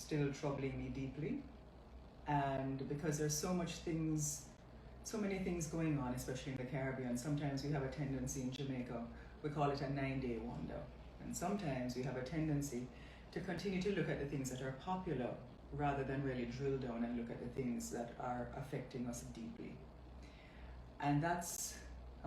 still troubling me deeply. And because there's so many things going on, especially in the Caribbean, sometimes we have a tendency in Jamaica, we call it a 9-day wonder. And sometimes we have a tendency to continue to look at the things that are popular rather than really drill down and look at the things that are affecting us deeply. And I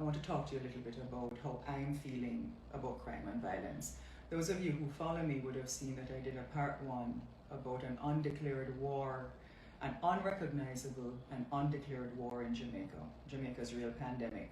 want to talk to you a little bit about how I'm feeling about crime and violence. Those of you who follow me would have seen that I did a part 1 about an undeclared war, an unrecognizable and undeclared war in Jamaica, Jamaica's real pandemic.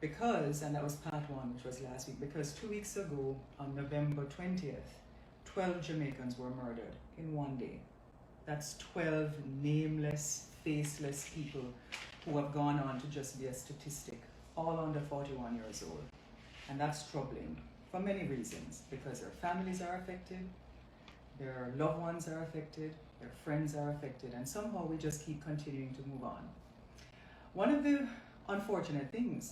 And that was part 1, which was last week, because 2 weeks ago, on November 20th, 12 Jamaicans were murdered in one day. That's 12 nameless, faceless people who have gone on to just be a statistic, all under 41 years old. And that's troubling for many reasons, because their families are affected, their loved ones are affected, their friends are affected, and somehow we just keep continuing to move on. One of the unfortunate things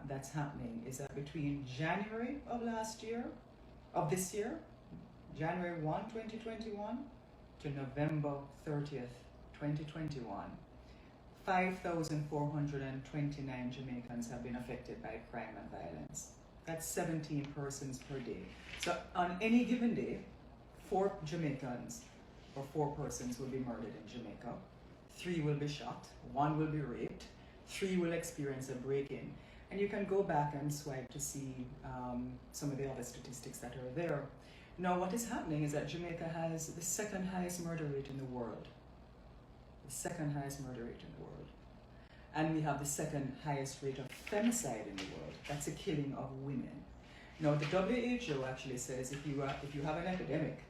that's happening is that between January of this year, January 1, 2021, to November 30th, 2021, 5,429 Jamaicans have been affected by crime and violence. That's 17 persons per day. So on any given day, 4 Jamaicans or 4 persons will be murdered in Jamaica. 3 will be shot, 1 will be raped, 3 will experience a break-in. And you can go back and swipe to see some of the other statistics that are there. Now, what is happening is that Jamaica has the 2nd highest murder rate in the world. The 2nd highest murder rate in the world. And we have the 2nd highest rate of femicide in the world. That's a killing of women. Now, the WHO actually says if you have an epidemic,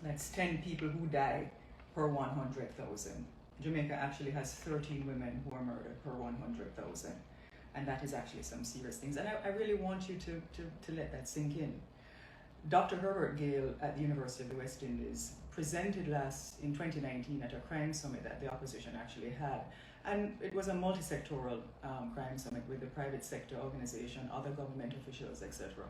that's 10 people who die per 100,000. Jamaica actually has 13 women who are murdered per 100,000. And that is actually some serious things. And I really want you to let that sink in. Dr. Herbert Gale at the University of the West Indies presented in 2019 at a crime summit that the opposition actually had. And it was a multi-sectoral crime summit with the private sector organization, other government officials, etc.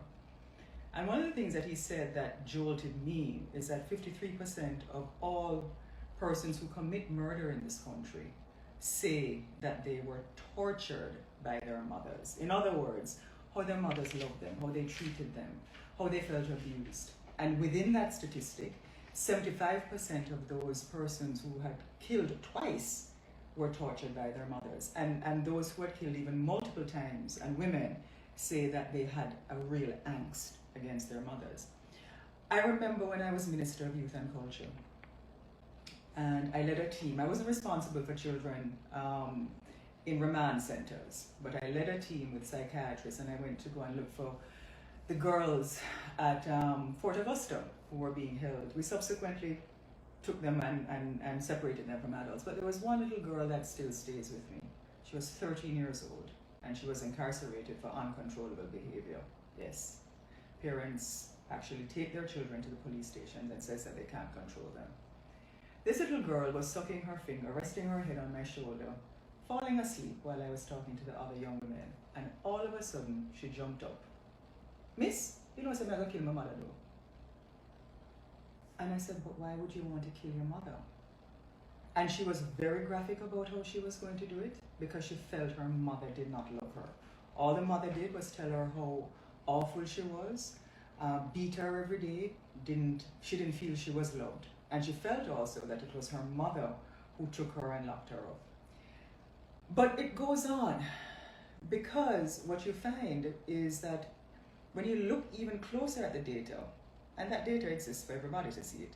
And one of the things that he said that jolted me is that 53% of all persons who commit murder in this country say that they were tortured by their mothers. In other words, how their mothers loved them, how they treated them, how they felt abused. And within that statistic, 75% of those persons who had killed twice were tortured by their mothers. And those who had killed even multiple times, and women, say that they had a real angst against their mothers. I remember when I was Minister of Youth and Culture, and I led a team. I wasn't responsible for children in remand centers, but I led a team with psychiatrists, and I went to go and look for the girls at Fort Augusta who were being held. We subsequently took them and separated them from adults, but there was one little girl that still stays with me. She was 13 years old, and she was incarcerated for uncontrollable behavior. Yes, parents actually take their children to the police stations and says that they can't control them. This little girl was sucking her finger, resting her head on my shoulder, falling asleep while I was talking to the other young women, and all of a sudden she jumped up. Miss, you know I'm going to kill my mother though. And I said, but why would you want to kill your mother? And she was very graphic about how she was going to do it, because she felt her mother did not love her. All the mother did was tell her how awful she was, beat her every day, she didn't feel she was loved. And she felt also that it was her mother who took her and locked her up. But it goes on, because what you find is that when you look even closer at the data, and that data exists for everybody to see it,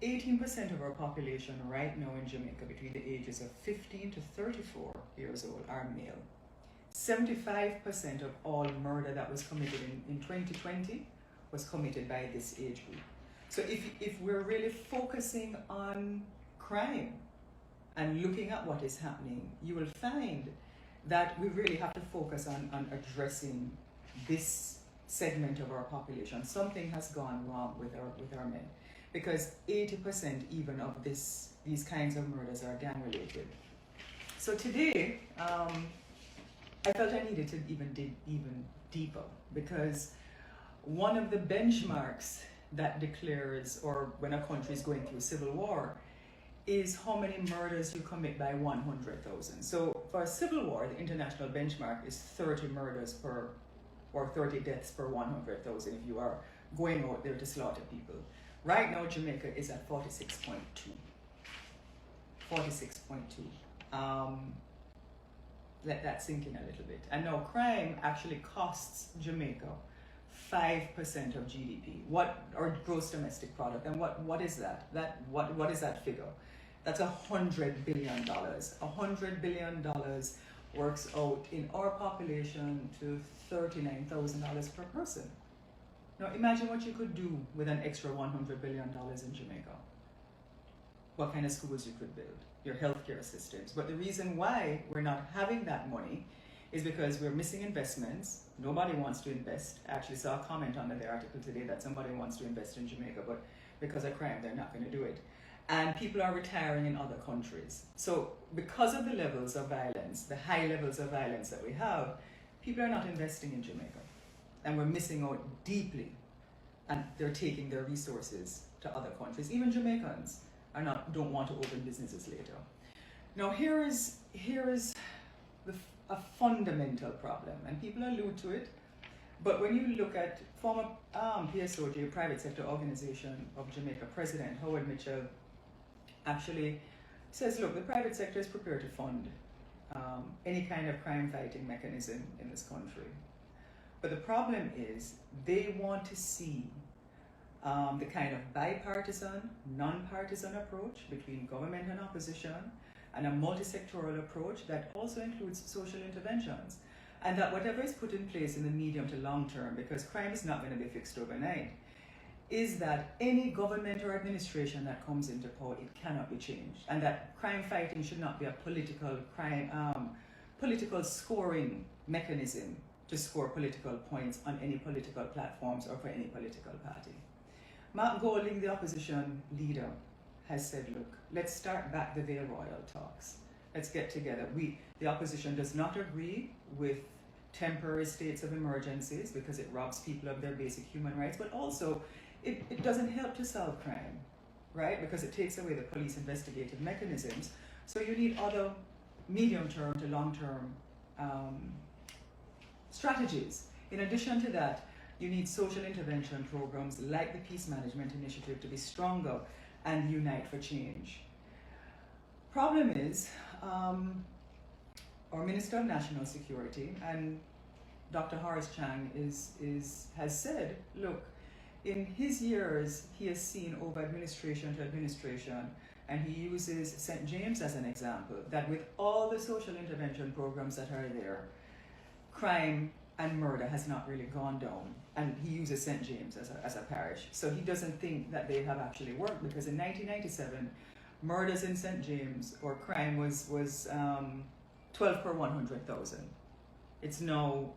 18% of our population right now in Jamaica between the ages of 15 to 34 years old are male. 75% of all murder that was committed in 2020 was committed by this age group. So if we're really focusing on crime and looking at what is happening, you will find that we really have to focus on addressing this segment of our population. Something has gone wrong with our men, because 80% even of these kinds of murders are gang related. So today, I felt I needed to even dig even deeper, because one of the benchmarks that declares, or when a country is going through civil war, is how many murders you commit by 100,000. So for a civil war, the international benchmark is 30 murders per, or 30 deaths per 100,000 if you are going out there to slaughter people. Right now, Jamaica is at 46.2. 46.2. Let that sink in a little bit. And now crime actually costs Jamaica 5% of GDP, or gross domestic product. And what is that? What is that figure? That's $100 billion. $100 billion works out in our population to $39,000 per person. Now imagine what you could do with an extra $100 billion in Jamaica. What kind of schools you could build, your healthcare systems. But the reason why we're not having that money is because we're missing investments. Nobody wants to invest. I actually saw a comment under the article today that somebody wants to invest in Jamaica, but because of crime, they're not going to do it. And people are retiring in other countries. So because of the levels of violence, the high levels of violence that we have, people are not investing in Jamaica. And we're missing out deeply. And they're taking their resources to other countries. Even Jamaicans don't want to open businesses later. Now here is a fundamental problem, and people allude to it. But when you look at former PSOJ, Private Sector Organization of Jamaica President Howard Mitchell, actually says, look, the private sector is prepared to fund any kind of crime fighting mechanism in this country. But the problem is they want to see the kind of bipartisan, non-partisan approach between government and opposition, and a multi-sectoral approach that also includes social interventions. And that whatever is put in place in the medium to long term, because crime is not going to be fixed overnight, is that any government or administration that comes into power, it cannot be changed. And that crime fighting should not be a political scoring mechanism to score political points on any political platforms or for any political party. Mark Golding, the opposition leader, has said, look, let's start back the Vale Royal talks. Let's get together. The opposition does not agree with temporary states of emergencies because it robs people of their basic human rights, but also it doesn't help to solve crime, right? Because it takes away the police investigative mechanisms. So you need other medium-term to long-term strategies. In addition to that, you need social intervention programs like the Peace Management Initiative to be stronger and unite for change. Problem is, our Minister of National Security, and Dr. Horace Chang has said, look, in his years, he has seen over administration to administration, and he uses St. James as an example, that with all the social intervention programs that are there, crime and murder has not really gone down. And he uses St. James as a parish. So he doesn't think that they have actually worked, because in 1997, murders in St. James, or crime, was 12 per 100,000. It's now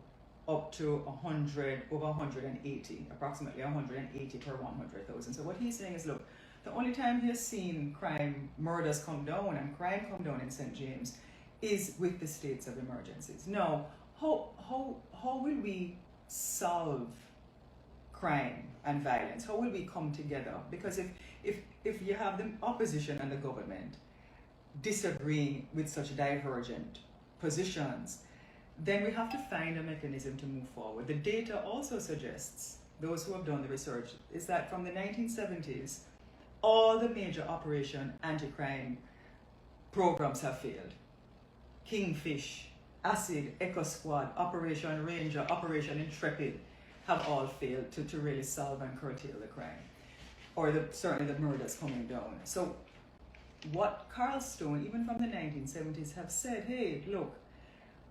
up to over 180, approximately 180 per 100,000. So what he's saying is, look, the only time he has seen murders come down and crime come down in St. James is with the states of emergencies. Now, how will we solve crime and violence? How will we come together? Because if you have the opposition and the government disagreeing with such divergent positions, then we have to find a mechanism to move forward. The data also suggests, those who have done the research, is that from the 1970s, all the major operation anti-crime programs have failed. Kingfish, ACID, Echo Squad, Operation Ranger, Operation Intrepid have all failed to really solve and curtail the crime, or certainly the murders coming down. So what Carl Stone, even from the 1970s, have said, hey, look,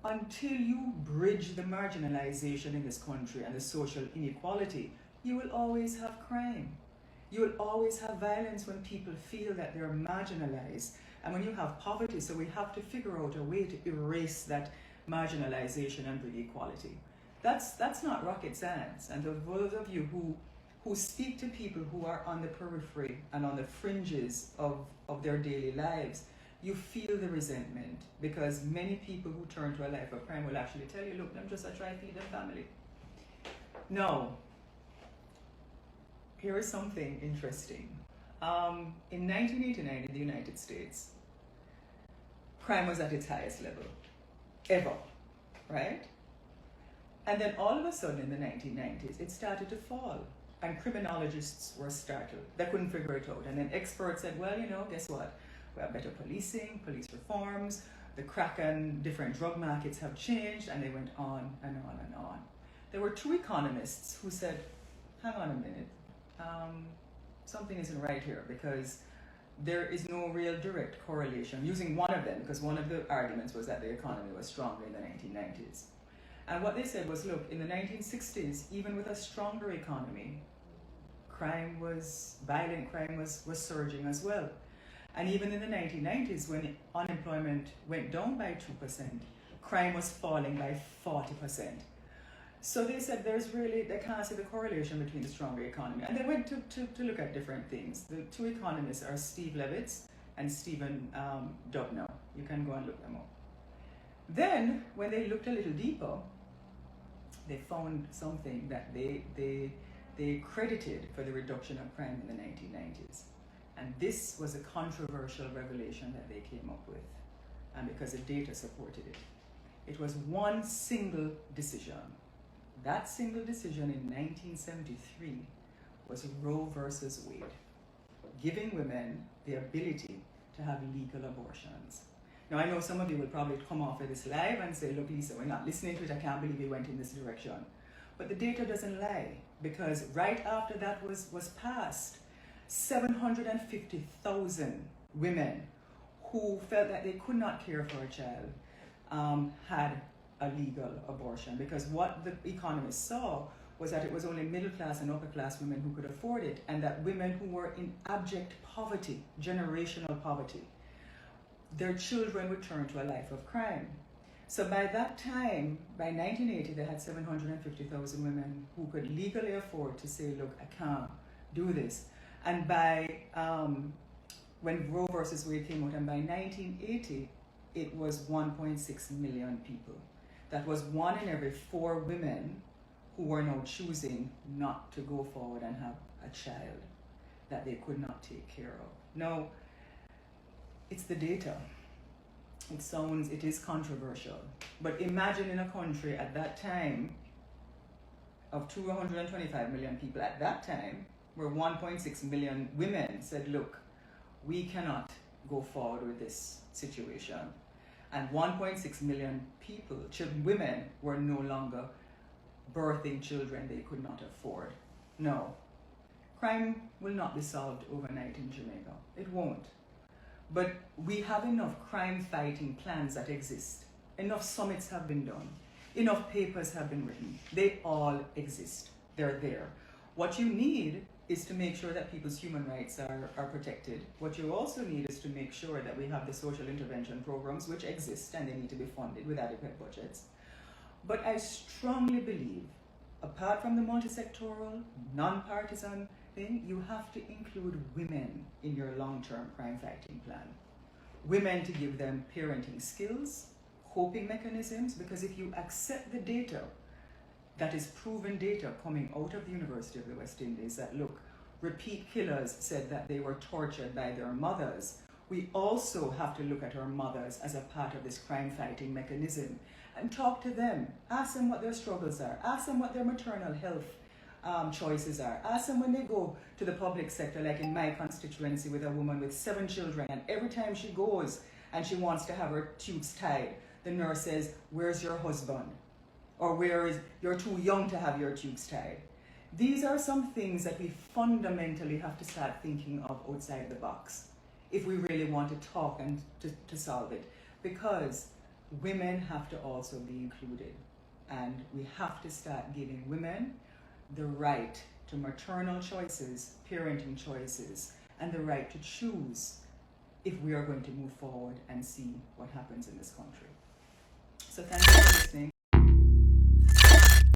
until you bridge the marginalization in this country and the social inequality, you will always have crime. You will always have violence when people feel that they're marginalized, and when you have poverty. So we have to figure out a way to erase that marginalization and bring equality. That's not rocket science. And those of you who speak to people who are on the periphery and on the fringes of their daily lives, you feel the resentment, because many people who turn to a life of crime will actually tell you, look, I'm just a try to feed them family. No. here is something interesting. In 1989 in the United States, crime was at its highest level ever, right? And then all of a sudden in the 1990s, it started to fall. And criminologists were startled. They couldn't figure it out. And then experts said, well, guess what? We have better policing, police reforms, the crack and different drug markets have changed, and they went on and on and on. There were two economists who said, hang on a minute, something isn't right here, because there is no real direct correlation, using one of them, because one of the arguments was that the economy was stronger in the 1990s. And what they said was, look, in the 1960s, even with a stronger economy, violent crime was surging as well. And even in the 1990s, when unemployment went down by 2%, crime was falling by 40%. So they said they can't see the correlation between the stronger economy. And they went to look at different things. The two economists are Steve Levitz and Stephen Dubnow. You can go and look them up. Then, when they looked a little deeper, they found something that they credited for the reduction of crime in the 1990s. And this was a controversial revelation that they came up with, and because the data supported it. It was one single decision. That single decision in 1973 was Roe versus Wade, giving women the ability to have legal abortions. Now, I know some of you will probably come off of this live and say, look, Lisa, we're not listening to it. I can't believe we went in this direction. But the data doesn't lie, because right after that was passed, 750,000 women who felt that they could not care for a child had a legal abortion, because what the economists saw was that it was only middle class and upper class women who could afford it, and that women who were in abject poverty, generational poverty, their children would turn to a life of crime. So by that time, by 1980, they had 750,000 women who could legally afford to say, look, I can't do this. And by when Roe versus Wade came out, and by 1980, it was 1.6 million people. That was 1 in every 4 women who were now choosing not to go forward and have a child that they could not take care of. Now, it's the data. It is controversial. But imagine in a country at that time of 225 million people at that time, where 1.6 million women said, look, we cannot go forward with this situation. And 1.6 million people, women, were no longer birthing children they could not afford. No. Crime will not be solved overnight in Jamaica. It won't. But we have enough crime-fighting plans that exist. Enough summits have been done. Enough papers have been written. They all exist. They're there. What you need is to make sure that people's human rights are protected. What you also need is to make sure that we have the social intervention programs, which exist, and they need to be funded with adequate budgets. But I strongly believe, apart from the multi-sectoral, non-partisan thing, you have to include women in your long-term crime-fighting plan. Women, to give them parenting skills, coping mechanisms, because if you accept the data, that is proven data coming out of the University of the West Indies, that look, repeat killers said that they were tortured by their mothers. We also have to look at our mothers as a part of this crime-fighting mechanism and talk to them. Ask them what their struggles are. Ask them what their maternal health choices are. Ask them when they go to the public sector, like in my constituency with a woman with 7 children, and every time she goes and she wants to have her tubes tied, the nurse says, where's your husband? Or you're too young to have your tubes tied. These are some things that we fundamentally have to start thinking of outside the box if we really want to talk and to solve it. Because women have to also be included. And we have to start giving women the right to maternal choices, parenting choices, and the right to choose if we are going to move forward and see what happens in this country. So thank you for listening.